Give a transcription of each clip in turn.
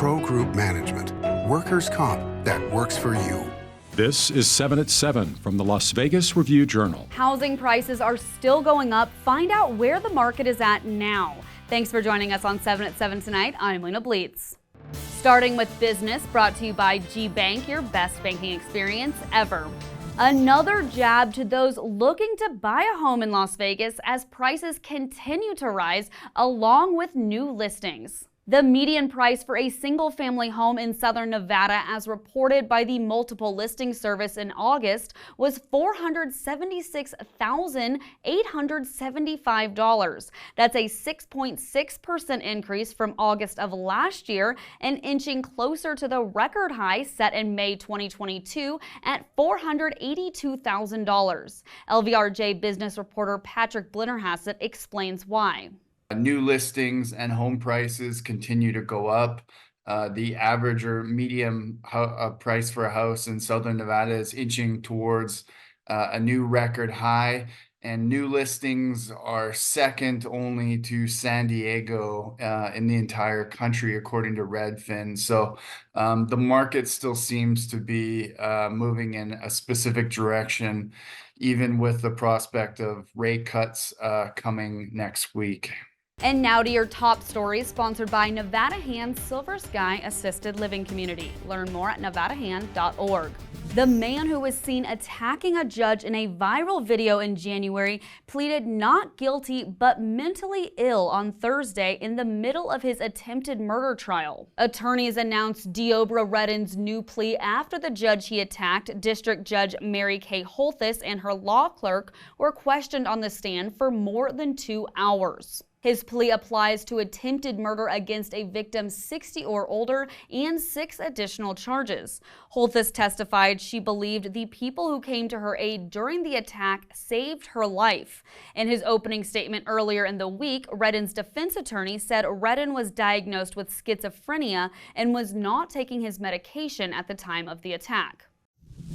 Pro Group Management. Workers' comp that works for you. This is 7 at 7 from the Las Vegas Review-Journal. Housing prices are still going up. Find out where the market is at now. Thanks for joining us on 7 at 7 tonight. I'm Lena Bleets. Starting with business, brought to you by G-Bank, your best banking experience ever. Another jab to those looking to buy a home in Las Vegas as prices continue to rise along with new listings. The median price for a single-family home in southern Nevada, as reported by the Multiple Listing Service in August, was $476,875. That's a 6.6% increase from August of last year and inching closer to the record high set in May 2022 at $482,000. LVRJ business reporter Patrick Blinnerhassett explains why. New listings and home prices continue to go up. The average or medium price for a house in southern Nevada is inching towards a new record high, and new listings are second only to San Diego in the entire country, according to Redfin. So the market still seems to be moving in a specific direction, even with the prospect of rate cuts coming next week. And now to your top stories, sponsored by Nevada Hand Silver Sky Assisted Living Community. Learn more at nevadahand.org. The man who was seen attacking a judge in a viral video in January pleaded not guilty but mentally ill on Thursday in the middle of his attempted murder trial. Attorneys announced Deobra Redden's new plea after the judge he attacked, District Judge Mary Kay Holthus, and her law clerk were questioned on the stand for more than 2 hours. His plea applies to attempted murder against a victim 60 or older and 6 additional charges. Holthus testified she believed the people who came to her aid during the attack saved her life. In his opening statement earlier in the week, Redden's defense attorney said Redden was diagnosed with schizophrenia and was not taking his medication at the time of the attack.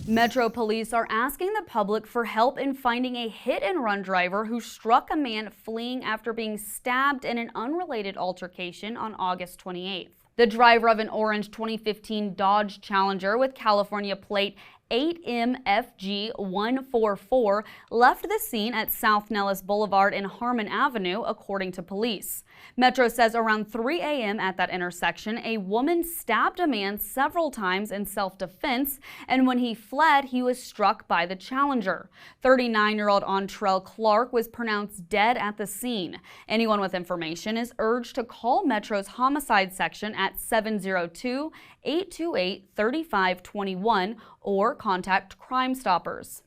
Metro police are asking the public for help in finding a hit-and-run driver who struck a man fleeing after being stabbed in an unrelated altercation on August 28th. The driver of an orange 2015 Dodge Challenger with California plate 8MFG144 left the scene at South Nellis Boulevard and Harmon Avenue, according to police. Metro says around 3 a.m. at that intersection, a woman stabbed a man several times in self-defense, and when he fled, he was struck by the Challenger. 39-year-old Ontrell Clark was pronounced dead at the scene. Anyone with information is urged to call Metro's homicide section at 702-828-3521 or contact Crime Stoppers.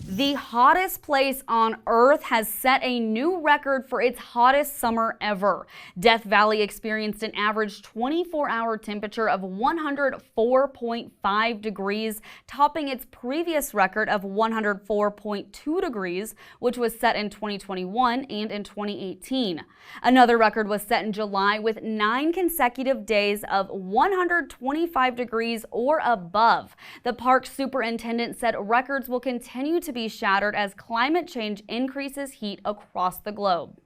The hottest place on Earth has set a new record for its hottest summer ever. Death Valley experienced an average 24-hour temperature of 104.5 degrees, topping its previous record of 104.2 degrees, which was set in 2021 and in 2018. Another record was set in July with 9 consecutive days of 125 degrees or above. The park superintendent said records will continue to be shattered as climate change increases heat across the globe.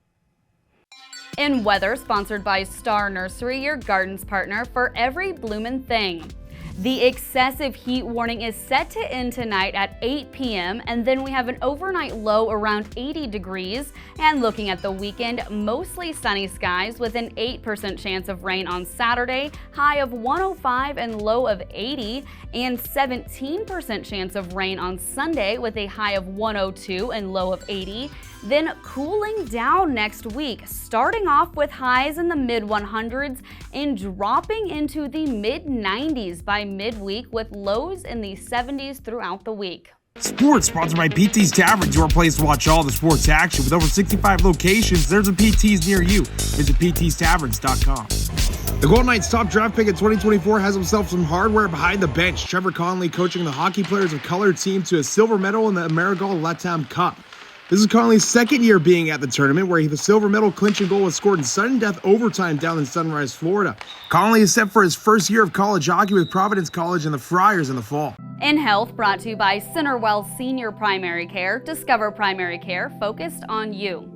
In weather, sponsored by Star Nursery, your garden's partner for every bloomin' thing. The excessive heat warning is set to end tonight at 8 p.m. and then we have an overnight low around 80 degrees. And looking at the weekend, mostly sunny skies with an 8% chance of rain on Saturday, high of 105 and low of 80, and 17% chance of rain on Sunday with a high of 102 and low of 80. Then cooling down next week, starting off with highs in the mid-100s and dropping into the mid-90s by midweek with lows in the 70s throughout the week. Sports sponsored by PT's Taverns, your place to watch all the sports action. With over 65 locations, there's a PT's near you. Visit ptstavern.com. The Golden Knights' top draft pick in 2024 has himself some hardware behind the bench. Trevor Connolly coaching the hockey players of color team to a silver medal in the Amerigol Latam Cup. This is Connolly's second year being at the tournament, where the silver medal clinching goal was scored in sudden death overtime down in Sunrise, Florida. Connolly is set for his first year of college hockey with Providence College and the Friars in the fall. In Health, brought to you by Centerwell Senior Primary Care. Discover primary care focused on you.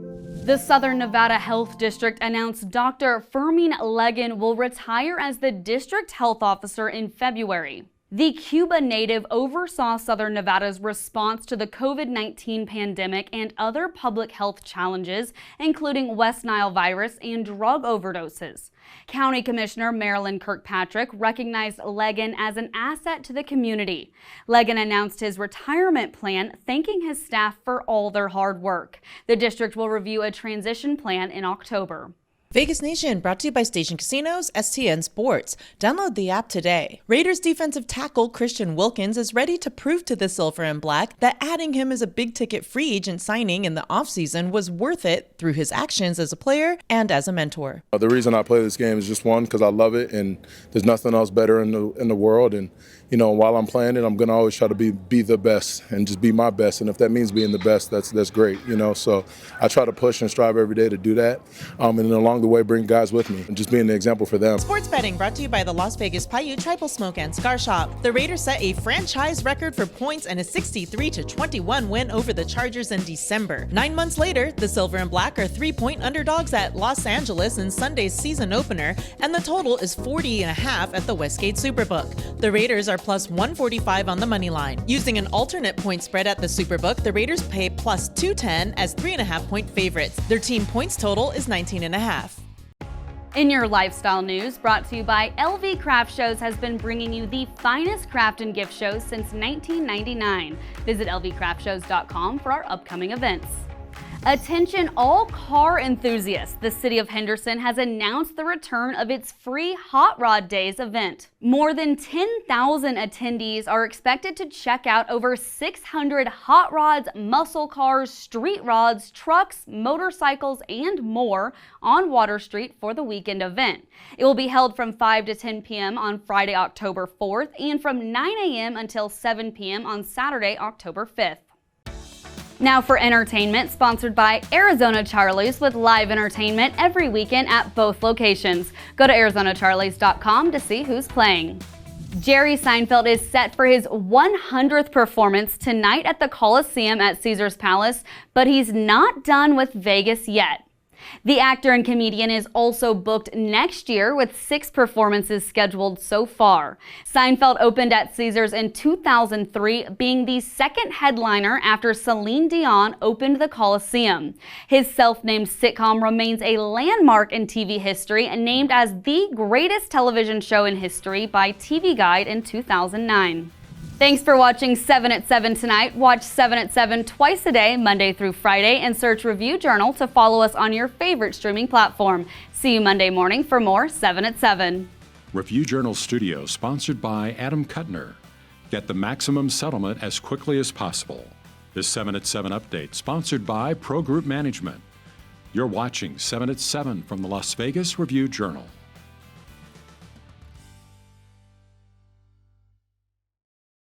The Southern Nevada Health District announced Dr. Fermín Leggen will retire as the district health officer in February. The Cuba native oversaw Southern Nevada's response to the COVID-19 pandemic and other public health challenges, including West Nile virus and drug overdoses. County Commissioner Marilyn Kirkpatrick recognized Leggen as an asset to the community. Leggen announced his retirement plan, thanking his staff for all their hard work. The district will review a transition plan in October. Vegas Nation brought to you by Station Casinos, STN Sports. Download the app today. Raiders defensive tackle Christian Wilkins is ready to prove to the Silver and Black that adding him as a big-ticket free agent signing in the offseason was worth it through his actions as a player and as a mentor. The reason I play this game is just one, because I love it, and there's nothing else better in the world. And you know, while I'm playing it, I'm gonna always try to be the best and just be my best. And if that means being the best, that's great. You know, so I try to push and strive every day to do that, and then along the way bring guys with me and just being the example for them. Sports betting brought to you by the Las Vegas Paiute Tribal Smoke and Cigar Shop. The Raiders set a franchise record for points and a 63-21 win over the Chargers in December. 9 months later, the Silver and Black are 3-point underdogs at Los Angeles in Sunday's season opener, and the total is 40.5 at the Westgate Superbook. The Raiders are plus 145 on the money line. Using an alternate point spread at the Superbook, the Raiders pay plus 210 as 3.5-point favorites. Their team points total is 19.5. In your lifestyle news, brought to you by LV Craft Shows, has been bringing you the finest craft and gift shows since 1999. Visit lvcraftshows.com for our upcoming events. Attention all car enthusiasts. The City of Henderson has announced the return of its free Hot Rod Days event. More than 10,000 attendees are expected to check out over 600 hot rods, muscle cars, street rods, trucks, motorcycles, and more on Water Street for the weekend event. It will be held from 5 to 10 p.m. on Friday, October 4th, and from 9 a.m. until 7 p.m. on Saturday, October 5th. Now for entertainment, sponsored by Arizona Charlie's, with live entertainment every weekend at both locations. Go to ArizonaCharlies.com to see who's playing. Jerry Seinfeld is set for his 100th performance tonight at the Coliseum at Caesars Palace, but he's not done with Vegas yet. The actor and comedian is also booked next year with 6 performances scheduled so far. Seinfeld opened at Caesars in 2003, being the second headliner after Celine Dion opened the Coliseum. His self-named sitcom remains a landmark in TV history and named as the greatest television show in history by TV Guide in 2009. Thanks for watching 7 at 7 tonight. Watch 7 at 7 twice a day, Monday through Friday, and search Review Journal to follow us on your favorite streaming platform. See you Monday morning for more 7 at 7. Review Journal Studio, sponsored by Adam Kuttner. Get the maximum settlement as quickly as possible. This 7 at 7 update, sponsored by Pro Group Management. You're watching 7 at 7 from the Las Vegas Review Journal.